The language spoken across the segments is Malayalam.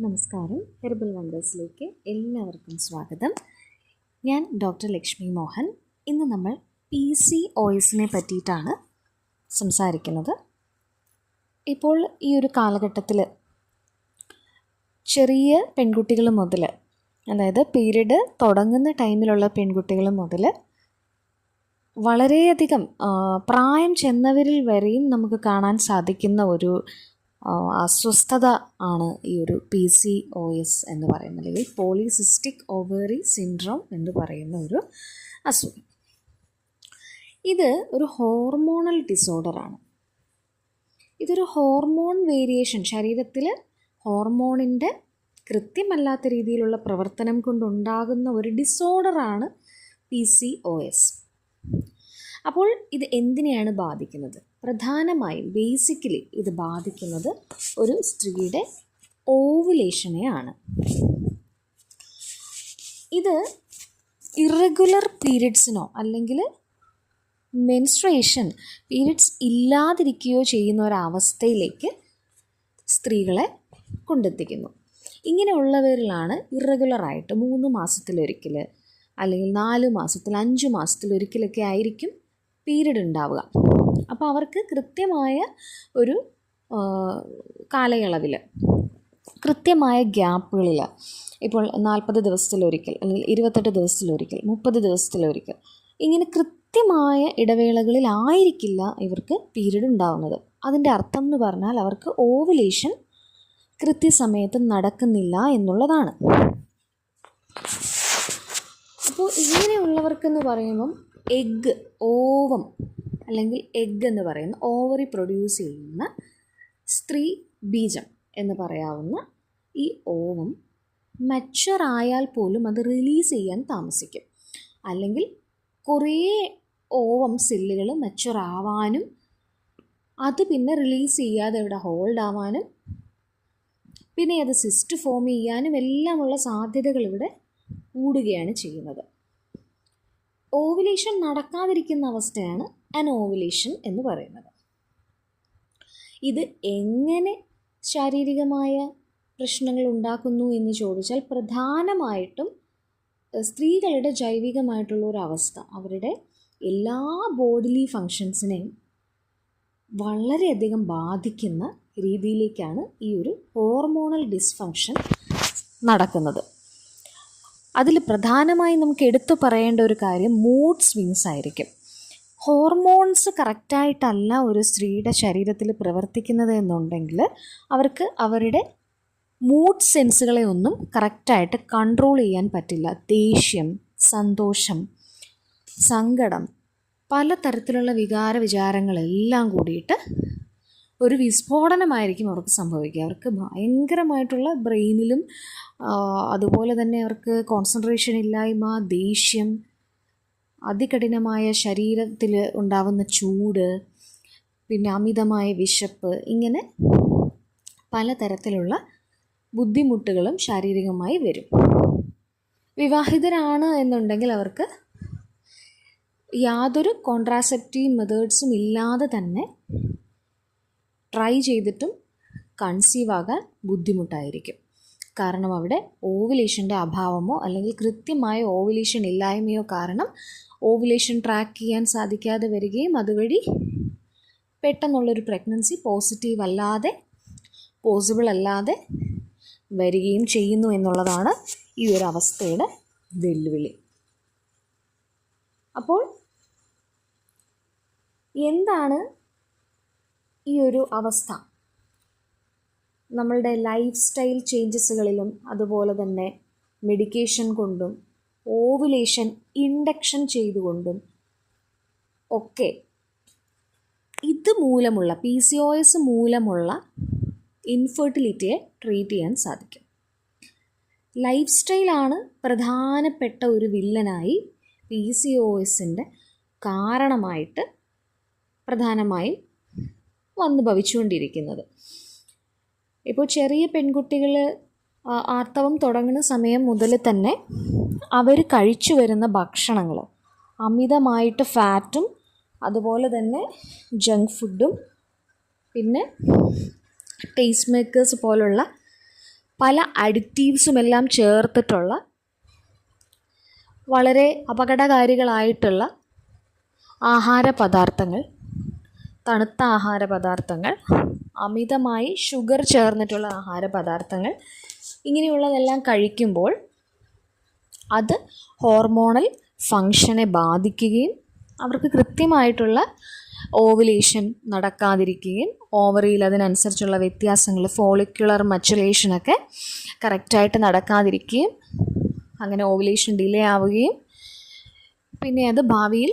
നമസ്കാരം. ഹെർബൽ വണ്ടേഴ്സിലേക്ക് എല്ലാവർക്കും സ്വാഗതം. ഞാൻ ഡോക്ടർ ലക്ഷ്മി മോഹൻ. ഇന്ന് നമ്മൾ PCOSനെ പറ്റിയിട്ടാണ് സംസാരിക്കുന്നത്. ഇപ്പോൾ ഈ ഒരു കാലഘട്ടത്തിൽ ചെറിയ പെൺകുട്ടികൾ മുതൽ, അതായത് പീരീഡ് തുടങ്ങുന്ന ടൈമിലുള്ള പെൺകുട്ടികൾ മുതൽ വളരെയധികം പ്രായം ചെന്നവരിൽ വരെയും നമുക്ക് കാണാൻ സാധിക്കുന്ന ഒരു അസ്വസ്ഥത ആണ് ഈ ഒരു PCOS എന്ന് പറയുന്നത്, അല്ലെങ്കിൽ പോളിസിസ്റ്റിക് ഓവറി സിൻഡ്രോം എന്ന് പറയുന്ന ഒരു അസുഖം. ഇത് ഒരു ഹോർമോണൽ ഡിസോർഡറാണ്. ഇതൊരു ഹോർമോൺ വേരിയേഷൻ, ശരീരത്തിൽ ഹോർമോണിൻ്റെ കൃത്യമല്ലാത്ത രീതിയിലുള്ള പ്രവർത്തനം കൊണ്ടുണ്ടാകുന്ന ഒരു ഡിസോർഡറാണ് PCOS. അപ്പോൾ ഇത് എന്തിനെയാണ് ബാധിക്കുന്നത്? പ്രധാനമായും ബേസിക്കലി ഇത് ബാധിക്കുന്നത് ഒരു സ്ത്രീയുടെ ഓവുലേഷനെയാണ്. ഇത് ഇറഗുലർ പീരിയഡ്സിനോ അല്ലെങ്കിൽ മെൻസ്ട്രേഷൻ പീരിയഡ്സ് ഇല്ലാതിരിക്കുകയോ ചെയ്യുന്ന ഒരവസ്ഥയിലേക്ക് സ്ത്രീകളെ കൊണ്ടെത്തിക്കുന്നു. ഇങ്ങനെയുള്ളവരിലാണ് ഇറഗുലറായിട്ട് 3 മാസത്തിലൊരിക്കൽ അല്ലെങ്കിൽ 4 മാസത്തിൽ 5 മാസത്തിലൊരിക്കലൊക്കെ ആയിരിക്കും പീരീഡ് ഉണ്ടാവുക. അപ്പോൾ അവർക്ക് കൃത്യമായ ഒരു കാലയളവിൽ, കൃത്യമായ ഗ്യാപ്പുകളിൽ, ഇപ്പോൾ 40 ദിവസത്തിലൊരിക്കൽ അല്ലെങ്കിൽ 28 ദിവസത്തിലൊരിക്കൽ, 30 ദിവസത്തിലൊരിക്കൽ, ഇങ്ങനെ കൃത്യമായ ഇടവേളകളിലായിരിക്കില്ല ഇവർക്ക് പീരീഡ് ഉണ്ടാവുന്നത്. അതിൻ്റെ അർത്ഥം എന്ന് പറഞ്ഞാൽ അവർക്ക് ഓവുലേഷൻ കൃത്യസമയത്ത് നടക്കുന്നില്ല എന്നുള്ളതാണ്. അപ്പോൾ ഇങ്ങനെയുള്ളവർക്കെന്ന് പറയുമ്പം ഓവം അല്ലെങ്കിൽ എഗ്ഗ് എന്ന് പറയുന്ന ഓവറി പ്രൊഡ്യൂസ് ചെയ്യുന്ന സ്ത്രീ ബീജം എന്ന് പറയാവുന്ന ഈ ഓവം മച്വർ ആയാൽ പോലും അത് റിലീസ് ചെയ്യാൻ താമസിക്കും. അല്ലെങ്കിൽ കുറേ ഓവം സെല്ലുകൾ മച്വർ ആവാനും അത് പിന്നെ റിലീസ് ചെയ്യാതെ ഇവിടെ ഹോൾഡ് ആവാനും പിന്നെ അത് സിസ്റ്റ് ഫോം ചെയ്യാനും എല്ലാമുള്ള സാധ്യതകൾ ഇവിടെ കൂടുകയാണ് ചെയ്യുന്നത്. ഓവുലേഷൻ നടക്കാതിരിക്കുന്ന അവസ്ഥയാണ് അനോവുലേഷൻ എന്ന് പറയുന്നത്. ഇത് എങ്ങനെ ശാരീരികമായ പ്രശ്നങ്ങൾ ഉണ്ടാക്കുന്നു എന്ന് ചോദിച്ചാൽ പ്രധാനമായിട്ടും സ്ത്രീകളുടെ ജൈവികമായിട്ടുള്ള ഒരു അവസ്ഥ, അവരുടെ എല്ലാ ബോഡിലി ഫങ്ഷൻസിനെയും വളരെയധികം ബാധിക്കുന്ന രീതിയിലേക്കാണ് ഈ ഒരു ഹോർമോണൽ ഡിസ്ഫങ്ഷൻ നടക്കുന്നത്. അതിൽ പ്രധാനമായി നമുക്ക് എടുത്തു പറയേണ്ട ഒരു കാര്യം മൂഡ് സ്വിങ്സ് ആയിരിക്കും. ഹോർമോൺസ് കറക്റ്റായിട്ടല്ല ഒരു സ്ത്രീയുടെ ശരീരത്തിൽ പ്രവർത്തിക്കുന്നത് എന്നുണ്ടെങ്കിൽ അവർക്ക് അവരുടെ മൂഡ് സെൻസുകളെ ഒന്നും കറക്റ്റായിട്ട് കൺട്രോൾ ചെയ്യാൻ പറ്റില്ല. ദേഷ്യം, സന്തോഷം, സങ്കടം, പലതരത്തിലുള്ള വികാരവിചാരങ്ങളെല്ലാം കൂടിയിട്ട് ഒരു വിസ്ഫോടനമായിരിക്കും അവർക്ക് സംഭവിക്കുക. അവർക്ക് ഭയങ്കരമായിട്ടുള്ള ബ്രെയിനിലും അതുപോലെ തന്നെ അവർക്ക് കോൺസെൻട്രേഷൻ ഇല്ലായ്മ, ദേഷ്യം, അതികഠിനമായ ശരീരത്തിൽ ഉണ്ടാവുന്ന ചൂട്, പിന്നെ അമിതമായ വിശപ്പ്, ഇങ്ങനെ പലതരത്തിലുള്ള ബുദ്ധിമുട്ടുകളും ശാരീരികമായി വരും. വിവാഹിതരാണ് എന്നുണ്ടെങ്കിൽ അവർക്ക് യാതൊരു കോൺട്രാസെപ്റ്റീവ് മെത്തേഡ്സും ഇല്ലാതെ തന്നെ ട്രൈ ചെയ്തിട്ടും കൺസീവ് ആകാൻ ബുദ്ധിമുട്ടായിരിക്കും. കാരണം അവിടെ ഓവുലേഷൻ്റെ അഭാവമോ അല്ലെങ്കിൽ കൃത്യമായ ഓവുലേഷൻ ഇല്ലായ്മയോ കാരണം ഓവുലേഷൻ ട്രാക്ക് ചെയ്യാൻ സാധിക്കാതെ വരികയും അതുവഴി പെട്ടെന്നുള്ളൊരു പ്രഗ്നൻസി പോസിബിൾ അല്ലാതെ വരികയും ചെയ്യുന്നു എന്നുള്ളതാണ് ഈ ഒരു അവസ്ഥയുടെ വെല്ലുവിളി. അപ്പോൾ എന്താണ് ഈ ഒരു അവസ്ഥ? നമ്മളുടെ ലൈഫ് സ്റ്റൈൽ ചേഞ്ചസുകളിലും അതുപോലെ തന്നെ മെഡിക്കേഷൻ കൊണ്ടും ഓവുലേഷൻ ഇൻഡക്ഷൻ ചെയ്തുകൊണ്ടും ഒക്കെ ഇത് മൂലമുള്ള PCOS മൂലമുള്ള ഇൻഫെർട്ടിലിറ്റിയെ ട്രീറ്റ് ചെയ്യാൻ സാധിക്കും. ലൈഫ് സ്റ്റൈലാണ് പ്രധാനപ്പെട്ട ഒരു വില്ലനായി PCOSൻ്റെ കാരണമായിട്ട് പ്രധാനമായും വന്നു ഭവിച്ചുകൊണ്ടിരിക്കുന്നത്. ഇപ്പോൾ ചെറിയ പെൺകുട്ടികൾ ആർത്തവം തുടങ്ങുന്ന സമയം മുതൽ തന്നെ അവർ കഴിച്ചു വരുന്ന ഭക്ഷണങ്ങൾ അമിതമായിട്ട് ഫാറ്റും അതുപോലെ തന്നെ ജങ്ക് ഫുഡും പിന്നെ ടേസ്റ്റ് മേക്കേഴ്സ് പോലുള്ള പല അഡിക്റ്റീവ്സുമെല്ലാം ചേർത്തിട്ടുള്ള വളരെ അപകടകാരികളായിട്ടുള്ള ആഹാര പദാർത്ഥങ്ങൾ, തണുത്ത ആഹാര പദാർത്ഥങ്ങൾ, അമിതമായി ഷുഗർ ചേർന്നിട്ടുള്ള ആഹാര പദാർത്ഥങ്ങൾ, ഇങ്ങനെയുള്ളതെല്ലാം കഴിക്കുമ്പോൾ അത് ഹോർമോണൽ ഫങ്ഷനെ ബാധിക്കുകയും അവർക്ക് കൃത്യമായിട്ടുള്ള ഓവുലേഷൻ നടക്കാതിരിക്കുകയും ഓവറിയിൽ അതിനനുസരിച്ചുള്ള വ്യത്യാസങ്ങൾ, ഫോളിക്കുലർ മച്ചുലേഷനൊക്കെ കറക്റ്റായിട്ട് നടക്കാതിരിക്കുകയും അങ്ങനെ ഓവുലേഷൻ ഡിലേ ആവുകയും പിന്നെ അത് ഭാവിയിൽ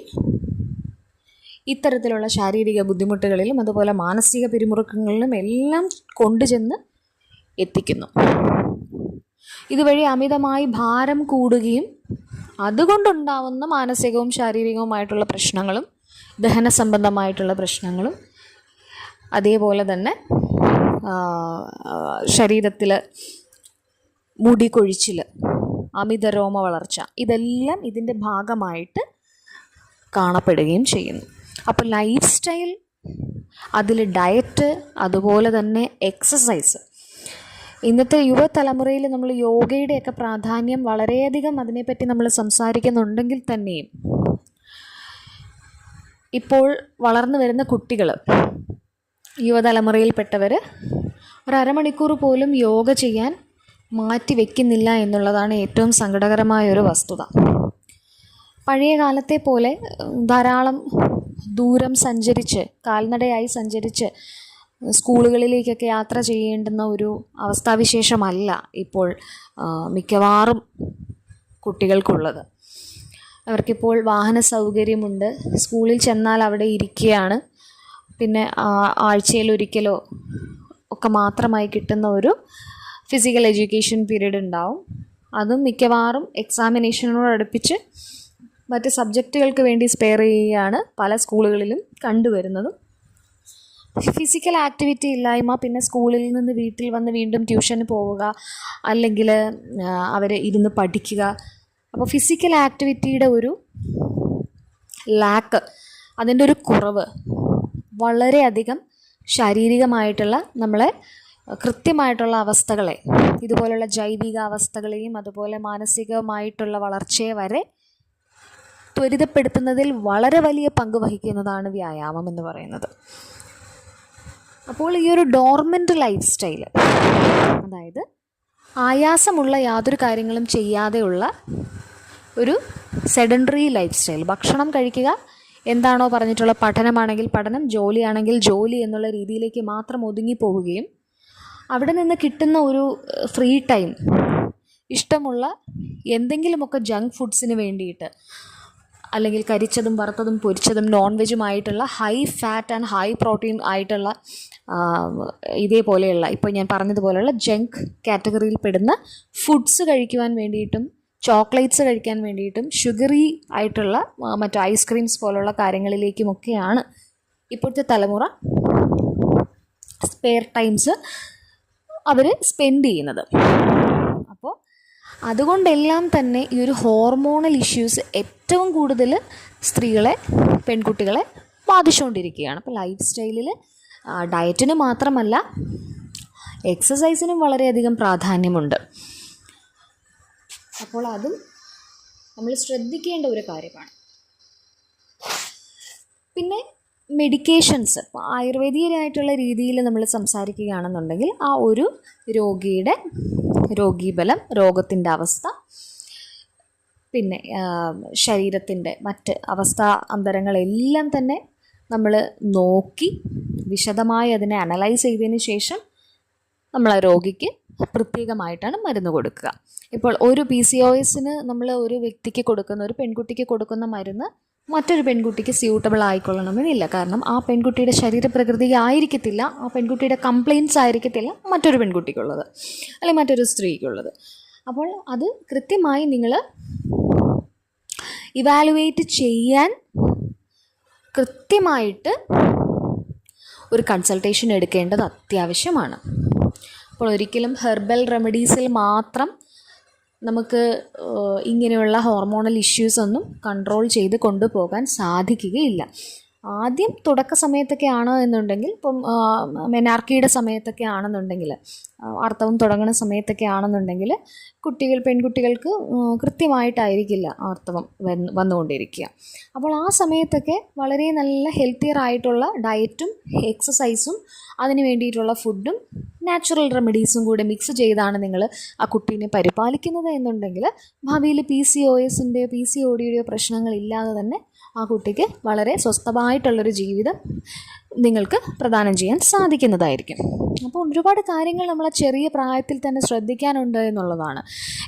ഇത്തരത്തിലുള്ള ശാരീരിക ബുദ്ധിമുട്ടുകളിലും അതുപോലെ മാനസിക പിരിമുറുക്കങ്ങളിലും എല്ലാം കൊണ്ടുചെന്ന് എത്തിക്കുന്നു. ഇതുവഴി അമിതമായി ഭാരം കൂടുകയും അതുകൊണ്ടുണ്ടാവുന്ന മാനസികവും ശാരീരികവുമായിട്ടുള്ള പ്രശ്നങ്ങളും ദഹന സംബന്ധമായിട്ടുള്ള പ്രശ്നങ്ങളും അതേപോലെ തന്നെ ശരീരത്തിൽ മുടി കൊഴിച്ചിൽ, അമിത രോമ വളർച്ച, ഇതെല്ലാം ഇതിൻ്റെ ഭാഗമായിട്ട് കാണപ്പെടുകയും ചെയ്യുന്നു. അപ്പോൾ ലൈഫ് സ്റ്റൈൽ, അതിൽ ഡയറ്റ്, അതുപോലെ തന്നെ എക്സസൈസ്. ഇന്നത്തെ യുവതലമുറയിൽ നമ്മൾ യോഗയുടെയൊക്കെ പ്രാധാന്യം വളരെയധികം അതിനെപ്പറ്റി നമ്മൾ സംസാരിക്കുന്നുണ്ടെങ്കിൽ തന്നെയും ഇപ്പോൾ വളർന്നു വരുന്ന കുട്ടികൾ, യുവതലമുറയിൽപ്പെട്ടവർ ഒരമണിക്കൂർ പോലും യോഗ ചെയ്യാൻ മാറ്റി വയ്ക്കുന്നില്ല എന്നുള്ളതാണ് ഏറ്റവും സങ്കടകരമായൊരു വസ്തുത. പഴയ കാലത്തെ പോലെ ധാരാളം ദൂരം സഞ്ചരിച്ച്, കാൽനടയായി സഞ്ചരിച്ച് സ്കൂളുകളിലേക്കൊക്കെ യാത്ര ചെയ്യേണ്ടുന്ന ഒരു അവസ്ഥാവിശേഷമല്ല ഇപ്പോൾ മിക്കവാറും കുട്ടികൾക്കുള്ളത്. അവർക്കിപ്പോൾ വാഹന സൗകര്യമുണ്ട്, സ്കൂളിൽ ചെന്നാൽ അവിടെ ഇരിക്കുകയാണ്, പിന്നെ ആഴ്ചയിലൊരിക്കലോ ഒക്കെ മാത്രമായി കിട്ടുന്ന ഒരു ഫിസിക്കൽ എഡ്യൂക്കേഷൻ പീരീഡ് ഉണ്ടാവും. അതും മിക്കവാറും എക്സാമിനേഷനോടടുപ്പിച്ച് മറ്റ് സബ്ജക്റ്റുകൾക്ക് വേണ്ടി സ്പെയർ ചെയ്യുകയാണ് പല സ്കൂളുകളിലും കണ്ടുവരുന്നതും. ഫിസിക്കൽ ആക്ടിവിറ്റി ഇല്ലായ്മ, പിന്നെ സ്കൂളിൽ നിന്ന് വീട്ടിൽ വന്ന് വീണ്ടും ട്യൂഷന് പോവുക, അല്ലെങ്കിൽ അവർ ഇരുന്ന് പഠിക്കുക. അപ്പോൾ ഫിസിക്കൽ ആക്ടിവിറ്റിയുടെ ഒരു ലാക്ക്, അതിൻ്റെ ഒരു കുറവ് വളരെയധികം ശാരീരികമായിട്ടുള്ള നമ്മളെ കൃത്യമായിട്ടുള്ള അവസ്ഥകളെ, ഇതുപോലുള്ള ജൈവിക അവസ്ഥകളെയും അതുപോലെ മാനസികമായിട്ടുള്ള വളർച്ചയെ വരെ ത്വരിതപ്പെടുത്തുന്നതിൽ വളരെ വലിയ പങ്ക് വഹിക്കുന്നതാണ് വ്യായാമം എന്ന് പറയുന്നത്. അപ്പോൾ ഈ ഒരു ഡോർമെൻ്റ് ലൈഫ് സ്റ്റൈൽ, അതായത് ആയാസമുള്ള യാതൊരു കാര്യങ്ങളും ചെയ്യാതെയുള്ള ഒരു സെഡൻറ്ററി ലൈഫ് സ്റ്റൈൽ, ഭക്ഷണം കഴിക്കുക, എന്താണോ പറഞ്ഞിട്ടുള്ള പഠനമാണെങ്കിൽ പഠനം, ജോലിയാണെങ്കിൽ ജോലി എന്നുള്ള രീതിയിലേക്ക് മാത്രം ഒതുങ്ങിപ്പോവുകയും അവിടെ നിന്ന് കിട്ടുന്ന ഒരു ഫ്രീ ടൈം ഇഷ്ടമുള്ള എന്തെങ്കിലുമൊക്കെ ജങ്ക് ഫുഡ്സിന് വേണ്ടിയിട്ട്, അല്ലെങ്കിൽ കരിച്ചതും വറുത്തതും പൊരിച്ചതും നോൺ വെജുമായിട്ടുള്ള high fat and high protein ആയിട്ടുള്ള ഇതേപോലെയുള്ള ഇപ്പോൾ ഞാൻ പറഞ്ഞതുപോലെയുള്ള ജങ്ക് കാറ്റഗറിയിൽ പെടുന്ന ഫുഡ്സ് കഴിക്കുവാൻ വേണ്ടിയിട്ടും ചോക്ലേറ്റ്സ് കഴിക്കാൻ വേണ്ടിയിട്ടും ഷുഗറി ആയിട്ടുള്ള മറ്റു ഐസ്ക്രീംസ് പോലുള്ള കാര്യങ്ങളിലേക്കുമൊക്കെയാണ് ഇപ്പോഴത്തെ തലമുറ സ്പെയർ ടൈംസ് അവർ സ്പെൻഡ് ചെയ്യുന്നത്. അപ്പോൾ അതുകൊണ്ടെല്ലാം തന്നെ ഈ ഒരു ഹോർമോണൽ ഇഷ്യൂസ് ഏറ്റവും കൂടുതൽ സ്ത്രീകളെ, പെൺകുട്ടികളെ ബാധിച്ചുകൊണ്ടിരിക്കുകയാണ്. അപ്പോൾ ലൈഫ് സ്റ്റൈലിൽ ഡയറ്റിന് മാത്രമല്ല എക്സസൈസിനും വളരെയധികം പ്രാധാന്യമുണ്ട്. അപ്പോൾ അതും നമ്മൾ ശ്രദ്ധിക്കേണ്ട ഒരു കാര്യമാണ്. പിന്നെ മെഡിക്കേഷൻസ്, ഇപ്പോൾ ആയുർവേദികമായിട്ടുള്ള രീതിയിൽ നമ്മൾ സംസാരിക്കുകയാണെന്നുണ്ടെങ്കിൽ ആ ഒരു രോഗിയുടെ രോഗീബലം, രോഗത്തിൻ്റെ അവസ്ഥ, പിന്നെ ശരീരത്തിൻ്റെ മറ്റ് അവസ്ഥാ അന്തരങ്ങളെല്ലാം തന്നെ നമ്മൾ നോക്കി വിശദമായി അതിനെ അനലൈസ് ചെയ്തതിന് ശേഷം നമ്മൾ ആ രോഗിക്ക് പ്രത്യേകമായിട്ടാണ് മരുന്ന് കൊടുക്കുക. ഇപ്പോൾ ഒരു PCOSന് നമ്മൾ ഒരു വ്യക്തിക്ക് കൊടുക്കുന്ന, ഒരു പെൺകുട്ടിക്ക് കൊടുക്കുന്ന മരുന്ന് മറ്റൊരു പെൺകുട്ടിക്ക് സ്യൂട്ടബിൾ ആയിക്കൊള്ളണമെന്നില്ല. കാരണം ആ പെൺകുട്ടിയുടെ ശരീരപ്രകൃതി ആയിരിക്കത്തില്ല, ആ പെൺകുട്ടിയുടെ കംപ്ലയിൻറ്റ്സ് ആയിരിക്കത്തില്ല മറ്റൊരു പെൺകുട്ടിക്കുള്ളത് അല്ലെങ്കിൽ മറ്റൊരു സ്ത്രീക്കുള്ളത്. അപ്പോൾ അത് കൃത്യമായി നിങ്ങൾ ഇവാലുവേറ്റ് ചെയ്യാൻ കൃത്യമായിട്ട് ഒരു കൺസൾട്ടേഷൻ എടുക്കേണ്ടത് അത്യാവശ്യമാണ്. അപ്പോൾ ഒരിക്കലും ഹെർബൽ റെമഡീസിൽ മാത്രം നമുക്ക് ഇങ്ങനെയുള്ള ഹോർമോണൽ ഇഷ്യൂസൊന്നും കൺട്രോൾ ചെയ്ത് കൊണ്ടുപോകാൻ സാധിക്കുകയില്ല. ആദ്യം തുടക്ക സമയത്തൊക്കെ ആണ് എന്നുണ്ടെങ്കിൽ, ഇപ്പം മെനാർക്കിയുടെ സമയത്തൊക്കെ ആണെന്നുണ്ടെങ്കിൽ, ആർത്തവം തുടങ്ങുന്ന സമയത്തൊക്കെ ആണെന്നുണ്ടെങ്കിൽ പെൺകുട്ടികൾക്ക് കൃത്യമായിട്ടായിരിക്കില്ല ആർത്തവം വന്നുകൊണ്ടിരിക്കുക. അപ്പോൾ ആ സമയത്തൊക്കെ വളരെ നല്ല ഹെൽത്തിയർ ആയിട്ടുള്ള ഡയറ്റും എക്സസൈസും അതിന് വേണ്ടിയിട്ടുള്ള ഫുഡും നാച്ചുറൽ റെമഡീസും കൂടെ മിക്സ് ചെയ്താണ് നിങ്ങൾ ആ കുട്ടീനെ പരിപാലിക്കുന്നത് എന്നുണ്ടെങ്കിൽ ഭാവിയിൽ PCODയുടെയോ പ്രശ്നങ്ങളില്ലാതെ തന്നെ ആ കുട്ടിക്ക് വളരെ സ്വസ്ഥമായിട്ടുള്ളൊരു ജീവിതം നിങ്ങൾക്ക് പ്രദാനം ചെയ്യാൻ സാധിക്കുന്നതായിരിക്കും. അപ്പോൾ ഒരുപാട് കാര്യങ്ങൾ നമ്മൾ ആ ചെറിയ പ്രായത്തിൽ തന്നെ ശ്രദ്ധിക്കാനുണ്ട് എന്നുള്ളതാണ്.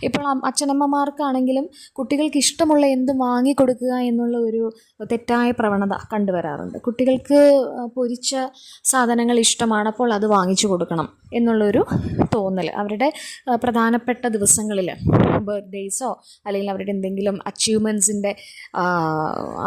ഇപ്പോൾ അച്ഛനമ്മമാർക്കാണെങ്കിലും കുട്ടികൾക്ക് ഇഷ്ടമുള്ള എന്തും വാങ്ങിക്കൊടുക്കുക എന്നുള്ള ഒരു തെറ്റായ പ്രവണത കണ്ടുവരാറുണ്ട്. കുട്ടികൾക്ക് പൊരിച്ച സാധനങ്ങൾ ഇഷ്ടമാണ്, അപ്പോൾ അത് വാങ്ങിച്ചു കൊടുക്കണം എന്നുള്ളൊരു തോന്നൽ അവരുടെ പ്രധാനപ്പെട്ട ദിവസങ്ങളിൽ, ബർത്ത്ഡേയ്സോ അല്ലെങ്കിൽ അവരുടെ എന്തെങ്കിലും അച്ചീവ്മെൻറ്റ്സിൻ്റെ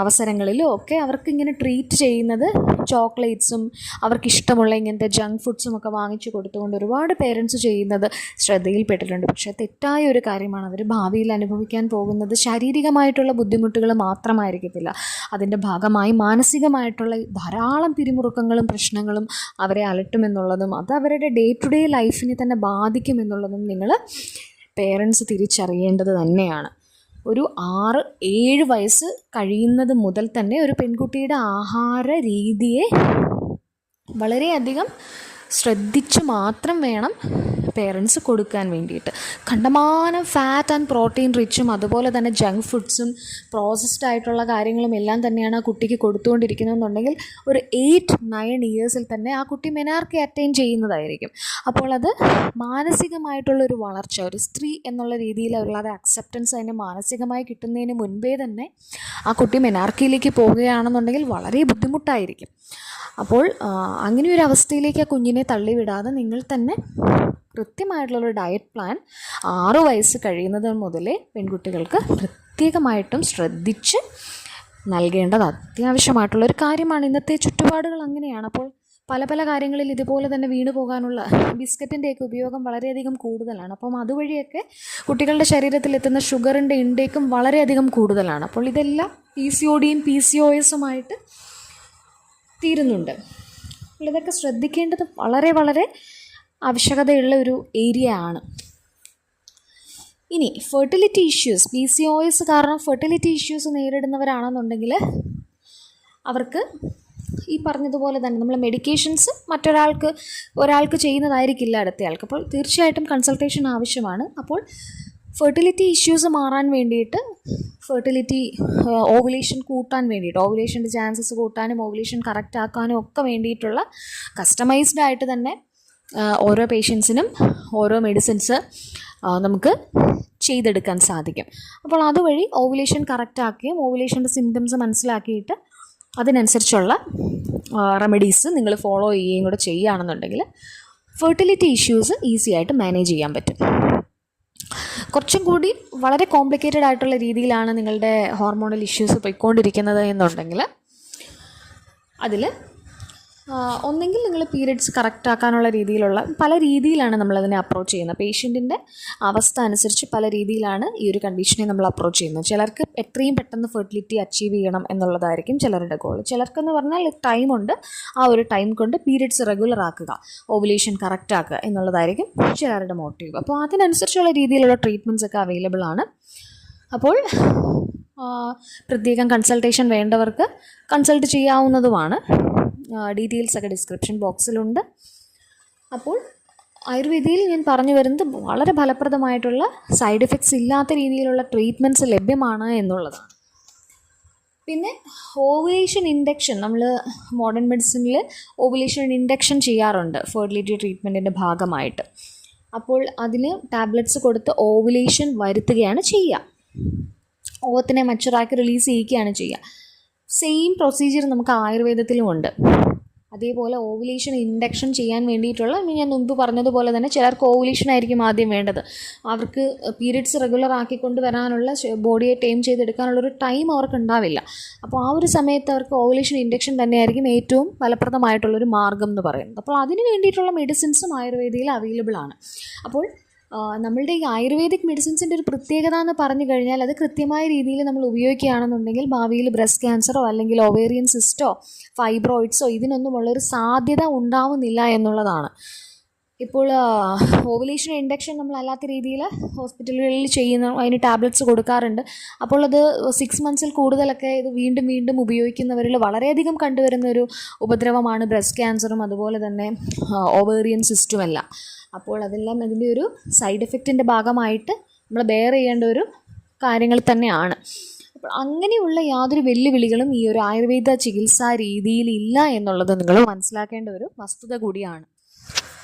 അവസരങ്ങളിലോ ഒക്കെ അവർക്കിങ്ങനെ ട്രീറ്റ് ചെയ്യുന്നത് ചോക്ലേറ്റ്സും അവർക്കിഷ്ടമുള്ള ഇങ്ങനത്തെ ജങ്ക് ഫുഡ്സും ഒക്കെ വാങ്ങിച്ചു കൊടുത്തുകൊണ്ട് ഒരുപാട് പേരൻസ് ചെയ്യുന്നത് ശ്രദ്ധയിൽപ്പെട്ടിട്ടുണ്ട്. പക്ഷേ തെറ്റായ ഒരു കാര്യമാണ്. അവർ ഭാവിയിൽ അനുഭവിക്കാൻ പോകുന്നത് ശാരീരികമായിട്ടുള്ള ബുദ്ധിമുട്ടുകൾ മാത്രമായിരിക്കത്തില്ല, അതിൻ്റെ ഭാഗമായി മാനസികമായിട്ടുള്ള ധാരാളം പിരിമുറുക്കങ്ങളും പ്രശ്നങ്ങളും അവരെ അലട്ടുമെന്നുള്ളതും അത് അവരുടെ ഡേ ടു ഡേ ലൈഫിനെ തന്നെ ബാധിക്കുമെന്നുള്ളതും നിങ്ങൾ പേരൻസ് തിരിച്ചറിയേണ്ടത് തന്നെയാണ്. ഒരു 6-7 വയസ്സ് കഴിയുന്നത് മുതൽ തന്നെ ഒരു പെൺകുട്ടിയുടെ ആഹാര രീതിയെ വളരെയധികം ശ്രദ്ധിച്ച് മാത്രം വേണം പേരൻസ് കൊടുക്കാൻ വേണ്ടിയിട്ട്. കണ്ടമാനം ഫാറ്റ് ആൻഡ് പ്രോട്ടീൻ റിച്ചും അതുപോലെ തന്നെ ജങ്ക് ഫുഡ്സും പ്രോസസ്ഡ് ആയിട്ടുള്ള കാര്യങ്ങളും എല്ലാം തന്നെയാണ് ആ കുട്ടിക്ക് കൊടുത്തുകൊണ്ടിരിക്കുന്നതെന്നുണ്ടെങ്കിൽ ഒരു 8-9 ഇയേഴ്സിൽ തന്നെ ആ കുട്ടി മെനാർക്കി അറ്റൈൻ ചെയ്യുന്നതായിരിക്കും. അപ്പോൾ അത് മാനസികമായിട്ടുള്ളൊരു വളർച്ച, ഒരു സ്ത്രീ എന്നുള്ള രീതിയിലുള്ള അക്സെപ്റ്റൻസ് അതിന് മാനസികമായി കിട്ടുന്നതിന് മുൻപേ തന്നെ ആ കുട്ടി മെനാർക്കിയിലേക്ക് പോവുകയാണെന്നുണ്ടെങ്കിൽ വളരെ ബുദ്ധിമുട്ടായിരിക്കും. അപ്പോൾ അങ്ങനെയൊരു അവസ്ഥയിലേക്ക് ആ കുഞ്ഞിനെ തള്ളിവിടാതെ നിങ്ങൾ തന്നെ കൃത്യമായിട്ടുള്ളൊരു ഡയറ്റ് പ്ലാൻ 6 വയസ്സ് കഴിയുന്നത് മുതലേ പെൺകുട്ടികൾക്ക് പ്രത്യേകമായിട്ടും ശ്രദ്ധിച്ച് നൽകേണ്ടത് അത്യാവശ്യമായിട്ടുള്ളൊരു കാര്യമാണ്. ഇന്നത്തെ ചുറ്റുപാടുകൾ അങ്ങനെയാണ്. അപ്പോൾ പല കാര്യങ്ങളിൽ ഇതുപോലെ തന്നെ വീണു പോകാനുള്ള ബിസ്ക്കറ്റിൻ്റെയൊക്കെ ഉപയോഗം വളരെയധികം കൂടുതലാണ്. അപ്പം അതുവഴിയൊക്കെ കുട്ടികളുടെ ശരീരത്തിലെത്തുന്ന ഷുഗറിൻ്റെ ഇൻടേക്കും വളരെയധികം കൂടുതലാണ്. അപ്പോൾ ഇതെല്ലാം PCODയും PCOSുമായിട്ട് തീരുന്നുണ്ട്. അപ്പോൾ ഇതൊക്കെ ശ്രദ്ധിക്കേണ്ടത് വളരെ ആവശ്യകതയുള്ള ഒരു ഏരിയ ആണ്. ഇനി ഫെർട്ടിലിറ്റി ഇഷ്യൂസ്, PCOS കാരണം ഫെർട്ടിലിറ്റി ഇഷ്യൂസ് നേരിടുന്നവരാണെന്നുണ്ടെങ്കിൽ അവർക്ക് ഈ പറഞ്ഞതുപോലെ തന്നെ നമ്മൾ മെഡിക്കേഷൻസ് ഒരാൾക്ക് ചെയ്യുന്നതായിരിക്കില്ല അടുത്തയാൾക്ക്. അപ്പോൾ തീർച്ചയായിട്ടും കൺസൾട്ടേഷൻ ആവശ്യമാണ്. അപ്പോൾ ഫെർട്ടിലിറ്റി ഇഷ്യൂസ് മാറാൻ വേണ്ടിയിട്ട്, ഓവുലേഷൻ കൂട്ടാൻ വേണ്ടിയിട്ട്, ഓവുലേഷൻ്റെ ചാൻസസ് കൂട്ടാനും ഓവുലേഷൻ കറക്റ്റ് ആക്കാനും ഒക്കെ വേണ്ടിയിട്ടുള്ള കസ്റ്റമൈസ്ഡ് ആയിട്ട് തന്നെ ഓരോ പേഷ്യൻസിനും ഓരോ മെഡിസിൻസ് നമുക്ക് ചെയ്തെടുക്കാൻ സാധിക്കും. അപ്പോൾ അതുവഴി ഓവുലേഷൻ കറക്റ്റ് ആക്കുകയും ഓവുലേഷൻ്റെ സിംറ്റംസ് മനസ്സിലാക്കിയിട്ട് അതിനനുസരിച്ചുള്ള റെമഡീസ് നിങ്ങൾ ഫോളോ ചെയ്യുകയും കൂടെ ചെയ്യുകയാണെന്നുണ്ടെങ്കിൽ ഫെർട്ടിലിറ്റി ഇഷ്യൂസ് ഈസി ആയിട്ട് മാനേജ് ചെയ്യാൻ പറ്റും. കുറച്ചും കൂടി വളരെ കോംപ്ലിക്കേറ്റഡ് ആയിട്ടുള്ള രീതിയിലാണ് നിങ്ങളുടെ ഹോർമോണൽ ഇഷ്യൂസ് പോയിക്കൊണ്ടിരിക്കുന്നത് എന്നുണ്ടെങ്കിൽ അതിൽ ഒന്നെങ്കിൽ നിങ്ങൾ പീരിയഡ്സ് കറക്റ്റ് ആക്കാനുള്ള രീതിയിലുള്ള പല രീതിയിലാണ് നമ്മളതിനെ അപ്രോച്ച് ചെയ്യുന്നത്. പേഷ്യൻറ്റിൻ്റെ അവസ്ഥ അനുസരിച്ച് പല രീതിയിലാണ് ഈ ഒരു കണ്ടീഷനെ നമ്മൾ അപ്രോച്ച് ചെയ്യുന്നത്. ചിലർക്ക് എത്രയും പെട്ടെന്ന് ഫെർട്ടിലിറ്റി അച്ചീവ് ചെയ്യണം എന്നുള്ളതായിരിക്കും ചിലരുടെ ഗോൾ. ചിലർക്കെന്ന് പറഞ്ഞാൽ ടൈമുണ്ട്, ആ ഒരു ടൈം കൊണ്ട് പീരിയഡ്സ് റെഗുലർ ആക്കുക, ഓവുലേഷൻ കറക്റ്റ് ആക്കുക എന്നുള്ളതായിരിക്കും ചിലരുടെ മോട്ടീവ്. അപ്പോൾ അതിനനുസരിച്ചുള്ള രീതിയിലുള്ള ട്രീറ്റ്മെൻറ്റ്സ് ഒക്കെ അവൈലബിൾ ആണ്. അപ്പോൾ പ്രത്യേകം കൺസൾട്ടേഷൻ വേണ്ടവർക്ക് കൺസൾട്ട് ചെയ്യാവുന്നതുമാണ്. ഡീറ്റെയിൽസ് ഒക്കെ ഡിസ്ക്രിപ്ഷൻ ബോക്സിലുണ്ട്. അപ്പോൾ ആയുർവേദയിൽ ഞാൻ പറഞ്ഞു വരുന്നത് വളരെ ഫലപ്രദമായിട്ടുള്ള സൈഡ് എഫക്ട്സ് ഇല്ലാത്ത രീതിയിലുള്ള ട്രീറ്റ്മെൻറ്റ്സ് ലഭ്യമാണ് എന്നുള്ളതാണ്. പിന്നെ ഓവുലേഷൻ ഇൻഡക്ഷൻ, നമ്മൾ മോഡേൺ മെഡിസിനിൽ ഓവുലേഷൻ ഇൻഡക്ഷൻ ചെയ്യാറുണ്ട് ഫെർട്ടിലിറ്റി ട്രീറ്റ്മെൻറ്റിൻ്റെ ഭാഗമായിട്ട്. അപ്പോൾ അതിന് ടാബ്ലറ്റ്സ് കൊടുത്ത് ഓവുലേഷൻ വരുത്തുകയാണ് ചെയ്യുക. ഓവത്തിനെ മച്ചുറാക്കി റിലീസ് ചെയ്യുകയാണ് ചെയ്യുക. സെയിം പ്രൊസീജിയർ നമുക്ക് ആയുർവേദത്തിലും ഉണ്ട്. അതേപോലെ ഓവുലേഷൻ ഇൻഡക്ഷൻ ചെയ്യാൻ വേണ്ടിയിട്ടുള്ള, ഞാൻ മുൻപ് പറഞ്ഞതുപോലെ തന്നെ ചിലർക്ക് ഓവുലേഷൻ ആയിരിക്കും ആദ്യം വേണ്ടത്. അവർക്ക് പീരിയഡ്സ് റെഗുലർ ആക്കിക്കൊണ്ട് വരാനുള്ള, ബോഡിയെ ടൈം ചെയ്തെടുക്കാനുള്ളൊരു ടൈം അവർക്ക് ഉണ്ടാവില്ല. അപ്പോൾ ആ ഒരു സമയത്ത് അവർക്ക് ഓവുലേഷൻ ഇൻഡക്ഷൻ തന്നെയായിരിക്കും ഏറ്റവും ഫലപ്രദമായിട്ടുള്ളൊരു മാർഗം എന്ന് പറയുന്നത്. അപ്പോൾ അതിന് വേണ്ടിയിട്ടുള്ള മെഡിസിൻസും ആയുർവേദയിൽ അവൈലബിൾ ആണ്. അപ്പോൾ നമ്മളുടെ ഈ ആയുർവേദിക് മെഡിസിൻസിൻ്റെ ഒരു പ്രത്യേകത എന്ന് പറഞ്ഞു കഴിഞ്ഞാൽ അത് കൃത്യമായ രീതിയിൽ നമ്മൾ ഉപയോഗിക്കുകയാണെന്നുണ്ടെങ്കിൽ ഭാവിയിൽ ബ്രസ്റ്റ് ക്യാൻസറോ അല്ലെങ്കിൽ ഒവേറിയൻ സിസ്റ്റോ ഫൈബ്രോയിഡ്സോ ഇതിനൊന്നുമുള്ളൊരു സാധ്യത ഉണ്ടാവുന്നില്ല എന്നുള്ളതാണ്. ഇപ്പോൾ ഓവുലേഷൻ ഇൻഡക്ഷൻ നമ്മൾ അല്ലാത്ത രീതിയിൽ ഹോസ്പിറ്റലുകളിൽ ചെയ്യുന്ന അതിന് ടാബ്ലറ്റ്സ് കൊടുക്കാറുണ്ട്. അപ്പോൾ അത് 6 മന്ത്സിൽ കൂടുതലൊക്കെ ഇത് വീണ്ടും വീണ്ടും ഉപയോഗിക്കുന്നവരിൽ വളരെയധികം കണ്ടുവരുന്ന ഒരു ഉപദ്രവമാണ് ബ്രസ്റ്റ് ക്യാൻസറും അതുപോലെ തന്നെ ഓവേറിയൻ സിസ്റ്റുമെല്ലാം. അപ്പോൾ അതെല്ലാം അതിൻ്റെ ഒരു സൈഡ് എഫക്റ്റിൻ്റെ ഭാഗമായിട്ട് നമ്മൾ ബെയർ ചെയ്യേണ്ട ഒരു കാര്യങ്ങൾ തന്നെയാണ്. അപ്പോൾ അങ്ങനെയുള്ള യാതൊരു വെല്ലുവിളികളും ഈ ഒരു ആയുർവേദ ചികിത്സാ രീതിയിൽ ഇല്ല എന്നുള്ളത് നിങ്ങൾ മനസ്സിലാക്കേണ്ട ഒരു വസ്തുത കൂടിയാണ്.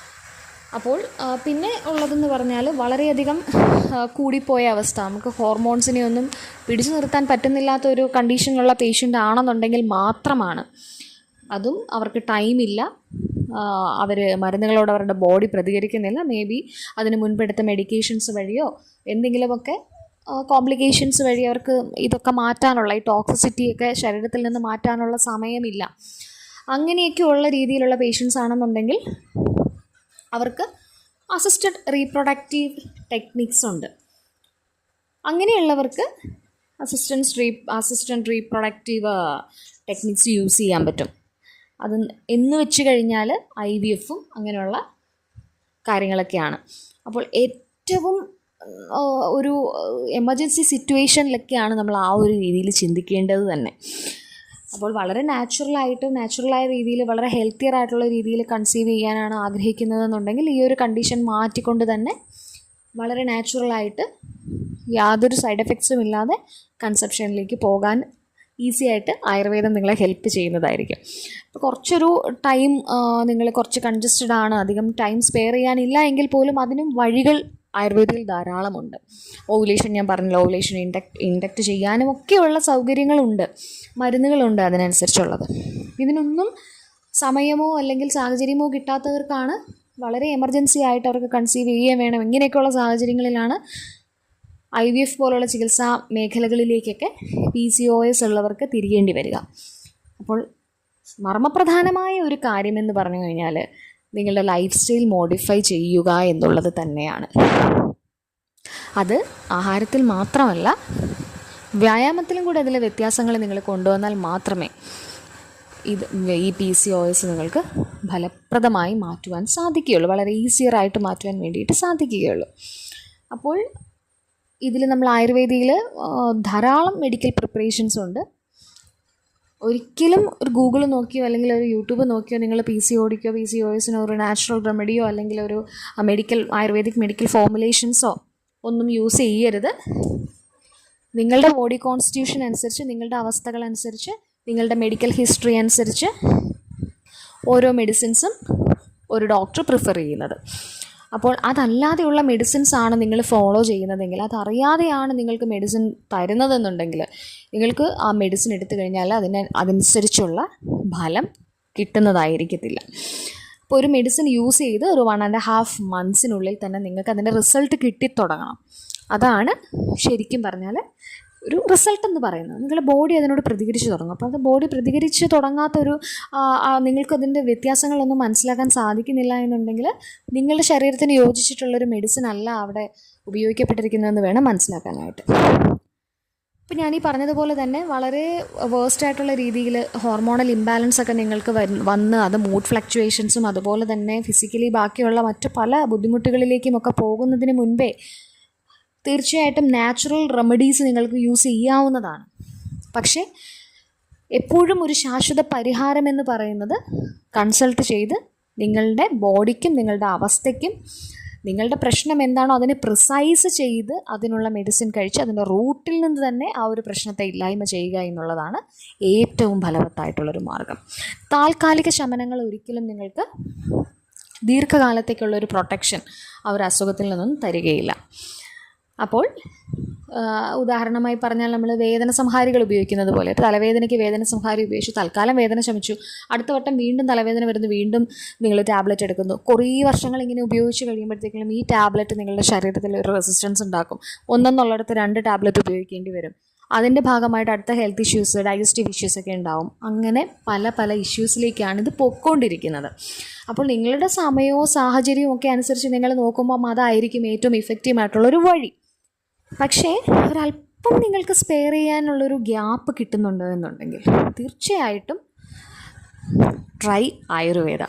അപ്പോൾ പിന്നെ ഉള്ളതെന്ന് പറഞ്ഞാൽ വളരെയധികം കൂടിപ്പോയ അവസ്ഥ, നമുക്ക് ഹോർമോൺസിനെ ഒന്നും പിടിച്ചു നിർത്താൻ പറ്റുന്നില്ലാത്തൊരു കണ്ടീഷനിലുള്ള പേഷ്യൻ്റ് ആണെന്നുണ്ടെങ്കിൽ മാത്രമാണ്. അതും അവർക്ക് ടൈമില്ല, അവർ മരുന്നുകളോട് അവരുടെ ബോഡി പ്രതികരിക്കുന്നില്ല. മേ ബി അതിന് മുൻപെടുത്ത മെഡിക്കേഷൻസ് വഴിയോ എന്തെങ്കിലുമൊക്കെ കോംപ്ലിക്കേഷൻസ് വഴി അവർക്ക് ഇതൊക്കെ മാറ്റാനുള്ള ഈ ടോക്സിസിറ്റിയൊക്കെ ശരീരത്തിൽ നിന്ന് മാറ്റാനുള്ള സമയമില്ല. അങ്ങനെയൊക്കെയുള്ള രീതിയിലുള്ള പേഷ്യൻസ് ആണെന്നുണ്ടെങ്കിൽ അവർക്ക് അസിസ്റ്റഡ് റീപ്രൊഡക്റ്റീവ് ടെക്നിക്സ് ഉണ്ട്. അങ്ങനെയുള്ളവർക്ക് അസിസ്റ്റൻറ്റ് റീപ്രൊഡക്റ്റീവ് ടെക്നിക്സ് യൂസ് ചെയ്യാൻ പറ്റും. അത് എന്ന് വെച്ച് കഴിഞ്ഞാൽ IVFും അങ്ങനെയുള്ള കാര്യങ്ങളൊക്കെയാണ്. അപ്പോൾ ഏറ്റവും ഒരു എമർജൻസി സിറ്റുവേഷനിലൊക്കെയാണ് നമ്മൾ ആ ഒരു രീതിയിൽ ചിന്തിക്കേണ്ടത് തന്നെ. അപ്പോൾ വളരെ നാച്ചുറലായ രീതിയിൽ വളരെ ഹെൽത്തിയർ ആയിട്ടുള്ള രീതിയിൽ കൺസീവ് ചെയ്യാനാണ് ആഗ്രഹിക്കുന്നതെന്നുണ്ടെങ്കിൽ ഈ ഒരു കണ്ടീഷൻ മാറ്റിക്കൊണ്ട് തന്നെ വളരെ നാച്ചുറലായിട്ട് യാതൊരു സൈഡ് എഫക്ട്സും ഇല്ലാതെ കൺസെപ്ഷനിലേക്ക് പോകാൻ ഈസി ആയിട്ട് ആയുർവേദം നിങ്ങളെ ഹെൽപ്പ് ചെയ്യുന്നതായിരിക്കും. അപ്പോൾ കുറച്ചൊരു ടൈം നിങ്ങൾ കുറച്ച് കൺജസ്റ്റഡ് ആണ്, അധികം ടൈം സ്പെയർ ചെയ്യാനില്ല എങ്കിൽ പോലും അതിനും വഴികൾ ആയുർവേദത്തിൽ ധാരാളമുണ്ട്. ഓവുലേഷൻ ഞാൻ പറഞ്ഞല്ലോ, ഓവുലേഷൻ ഇൻഡക്റ്റ് ചെയ്യാനും ഒക്കെയുള്ള സൗകര്യങ്ങളുണ്ട്, മരുന്നുകളുണ്ട് അതിനനുസരിച്ചുള്ളത്. ഇതിനൊന്നും സമയമോ അല്ലെങ്കിൽ സാഹചര്യമോ കിട്ടാത്തവർക്കാണ് വളരെ എമർജൻസി ആയിട്ട് അവർക്ക് കൺസീവ് ചെയ്യുകയും വേണം. ഇങ്ങനെയൊക്കെയുള്ള സാഹചര്യങ്ങളിലാണ് IVF പോലുള്ള ചികിത്സാ മേഖലകളിലേക്കൊക്കെ PCOS ഉള്ളവർക്ക് തിരിയേണ്ടി വരിക. അപ്പോൾ മർമ്മപ്രധാനമായ ഒരു കാര്യമെന്ന് പറഞ്ഞു കഴിഞ്ഞാൽ നിങ്ങളുടെ ലൈഫ് സ്റ്റൈൽ മോഡിഫൈ ചെയ്യുക എന്നുള്ളത് തന്നെയാണ്. അത് ആഹാരത്തിൽ മാത്രമല്ല, വ്യായാമത്തിലും കൂടെ അതിലെ വ്യത്യാസങ്ങൾ നിങ്ങൾ കൊണ്ടുവന്നാൽ മാത്രമേ ഈ PCOS നിങ്ങൾക്ക് ഫലപ്രദമായി മാറ്റുവാൻ സാധിക്കുകയുള്ളൂ, വളരെ ഈസിയറായിട്ട് മാറ്റുവാൻ വേണ്ടിയിട്ട് സാധിക്കുകയുള്ളൂ. അപ്പോൾ ഇതിൽ നമ്മൾ ആയുർവേദയിൽ ധാരാളം മെഡിക്കൽ പ്രിപ്പറേഷൻസ് ഉണ്ട്. ഒരിക്കലും ഒരു ഗൂഗിൾ നോക്കിയോ അല്ലെങ്കിൽ ഒരു യൂട്യൂബ് നോക്കിയോ നിങ്ങൾ PCODക്കോ PCOSനോ ഒരു നാച്ചുറൽ റെമഡിയോ അല്ലെങ്കിൽ ഒരു ആയുർവേദിക് മെഡിക്കൽ ഫോർമുലേഷൻസോ ഒന്നും യൂസ് ചെയ്യരുത്. നിങ്ങളുടെ ബോഡി കോൺസ്റ്റിറ്റ്യൂഷൻ അനുസരിച്ച്, നിങ്ങളുടെ അവസ്ഥകളനുസരിച്ച്, നിങ്ങളുടെ മെഡിക്കൽ ഹിസ്റ്ററി അനുസരിച്ച് ഓരോ മെഡിസിൻസും ഒരു ഡോക്ടർ പ്രിഫർ ചെയ്യുന്നത്. അപ്പോൾ അതല്ലാതെയുള്ള മെഡിസിൻസ് ആണ് നിങ്ങൾ ഫോളോ ചെയ്യുന്നതെങ്കിൽ, അതറിയാതെയാണ് നിങ്ങൾക്ക് മെഡിസിൻ തരുന്നതെന്നുണ്ടെങ്കിൽ നിങ്ങൾക്ക് ആ മെഡിസിൻ എടുത്തു കഴിഞ്ഞാൽ അതനുസരിച്ചുള്ള ഫലം കിട്ടുന്നതായിരിക്കത്തില്ല. അപ്പോൾ ഒരു മെഡിസിൻ യൂസ് ചെയ്ത് ഒരു 1.5 മന്ത്സിനുള്ളിൽ തന്നെ നിങ്ങൾക്ക് അതിൻ്റെ റിസൾട്ട് കിട്ടിത്തുടങ്ങണം. അതാണ് ശരിക്കും പറഞ്ഞാൽ ഒരു റിസൾട്ട് എന്ന് പറയുന്നത്. നിങ്ങളുടെ ബോഡി അതിനോട് പ്രതികരിച്ച് തുടങ്ങും. അപ്പോൾ അത് ബോഡി പ്രതികരിച്ച് തുടങ്ങാത്തൊരു നിങ്ങൾക്കതിൻ്റെ വ്യത്യാസങ്ങളൊന്നും മനസ്സിലാക്കാൻ സാധിക്കുന്നില്ല എന്നുണ്ടെങ്കിൽ നിങ്ങളുടെ ശരീരത്തിന് യോജിച്ചിട്ടുള്ളൊരു മെഡിസിൻ അല്ല അവിടെ ഉപയോഗിക്കപ്പെട്ടിരിക്കുന്നതെന്ന് വേണം മനസ്സിലാക്കാനായിട്ട്. ഇപ്പോൾ ഞാനീ പറഞ്ഞതുപോലെ തന്നെ വളരെ വേഴ്സ്റ്റായിട്ടുള്ള രീതിയിൽ ഹോർമോണൽ ഇംബാലൻസ് ഒക്കെ നിങ്ങൾക്ക് വന്ന് അത് മൂഡ് ഫ്ലക്ച്വേഷൻസും അതുപോലെ തന്നെ ഫിസിക്കലി ബാക്കിയുള്ള മറ്റു പല ബുദ്ധിമുട്ടുകളിലേക്കുമൊക്കെ പോകുന്നതിന് മുൻപേ തീർച്ചയായിട്ടും നാച്ചുറൽ റെമഡീസ് നിങ്ങൾക്ക് യൂസ് ചെയ്യാവുന്നതാണ്. പക്ഷേ എപ്പോഴും ഒരു ശാശ്വത പരിഹാരം എന്ന് പറയുന്നത് കൺസൾട്ട് ചെയ്ത് നിങ്ങളുടെ ബോഡിക്കും നിങ്ങളുടെ അവസ്ഥയ്ക്കും നിങ്ങളുടെ പ്രശ്നം എന്താണോ അതിനെ പ്രിസൈസ് ചെയ്ത് അതിനുള്ള മെഡിസിൻ കഴിച്ച് അതിൻ്റെ റൂട്ടിൽ നിന്ന് തന്നെ ആ ഒരു പ്രശ്നത്തെ ഇല്ലായ്മ ചെയ്യുക എന്നുള്ളതാണ് ഏറ്റവും ഫലവത്തായിട്ടുള്ളൊരു മാർഗം. താൽക്കാലിക ശമനങ്ങൾ ഒരിക്കലും നിങ്ങൾക്ക് ദീർഘകാലത്തേക്കുള്ളൊരു പ്രൊട്ടക്ഷൻ ആ ഒരു അസുഖത്തിൽ നിന്നും തരികയില്ല. അപ്പോൾ ഉദാഹരണമായി പറഞ്ഞാൽ നമ്മൾ വേദന സംഹാരികൾ ഉപയോഗിക്കുന്നത് പോലെ തലവേദനയ്ക്ക് വേദന സംഹാരി ഉപയോഗിച്ച് തൽക്കാലം വേദന ശമിച്ചു, അടുത്ത വട്ടം വീണ്ടും തലവേദന വരുന്നു, വീണ്ടും നിങ്ങൾ ടാബ്ലറ്റ് എടുക്കുന്നു. കുറേ വർഷങ്ങൾ ഇങ്ങനെ ഉപയോഗിച്ച് കഴിയുമ്പോഴത്തേക്കും ഈ ടാബ്ലറ്റ് നിങ്ങളുടെ ശരീരത്തിൽ ഒരു റെസിസ്റ്റൻസ് ഉണ്ടാക്കും. ഒന്നെന്നുള്ളിടത്ത് 2 ടാബ്ലറ്റ് ഉപയോഗിക്കേണ്ടി വരും. അതിൻ്റെ ഭാഗമായിട്ട് അടുത്ത ഹെൽത്ത് ഇഷ്യൂസ്, ഡൈജസ്റ്റീവ് ഇഷ്യൂസൊക്കെ ഉണ്ടാവും. അങ്ങനെ പല പല ഇഷ്യൂസിലേക്കാണ് ഇത് പൊയ്ക്കൊണ്ടിരിക്കുന്നത്. അപ്പോൾ നിങ്ങളുടെ സമയവും സാഹചര്യവും ഒക്കെ അനുസരിച്ച് നിങ്ങൾ നോക്കുമ്പം അതായിരിക്കും ഏറ്റവും ഇഫക്റ്റീവായിട്ടുള്ളൊരു വഴി. പക്ഷേ ഒരല്പം നിങ്ങൾക്ക് സ്പെയർ ചെയ്യാനുള്ളൊരു ഗ്യാപ്പ് കിട്ടുന്നുണ്ടോ എന്നുണ്ടെങ്കിൽ തീർച്ചയായിട്ടും ട്രൈ ആയുർവേദ.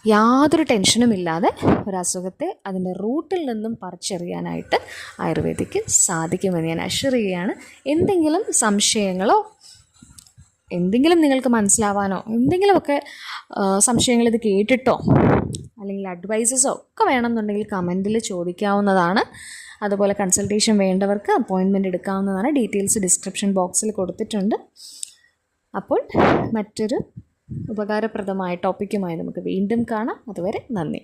യാതൊരു ടെൻഷനുമില്ലാതെ ഒരസുഖത്തെ അതിൻ്റെ റൂട്ടിൽ നിന്നും പറിച്ചെറിയാനായിട്ട് ആയുർവേദിക്ക് സാധിക്കുമെന്ന് ഞാൻ അഷ്വർ ചെയ്യുകയാണ്. എന്തെങ്കിലും സംശയങ്ങളോ എന്തെങ്കിലും നിങ്ങൾക്ക് മനസ്സിലാവാനോ എന്തെങ്കിലുമൊക്കെ സംശയങ്ങൾ ഇത് കേട്ടിട്ടോ അല്ലെങ്കിൽ അഡ്വൈസസോ ഒക്കെ വേണമെന്നുണ്ടെങ്കിൽ കമൻറ്റിൽ ചോദിക്കാവുന്നതാണ്. അതുപോലെ കൺസൾട്ടേഷൻ വേണ്ടവർക്ക് അപ്പോയിൻമെൻറ്റ് എടുക്കാവുന്നതാണ്. ഡീറ്റെയിൽസ് ഡിസ്ക്രിപ്ഷൻ ബോക്സിൽ കൊടുത്തിട്ടുണ്ട്. അപ്പോൾ മറ്റൊരു ഉപകാരപ്രദമായ ടോപ്പിക്കുമായി നമുക്ക് വീണ്ടും കാണാം. അതുവരെ നന്ദി.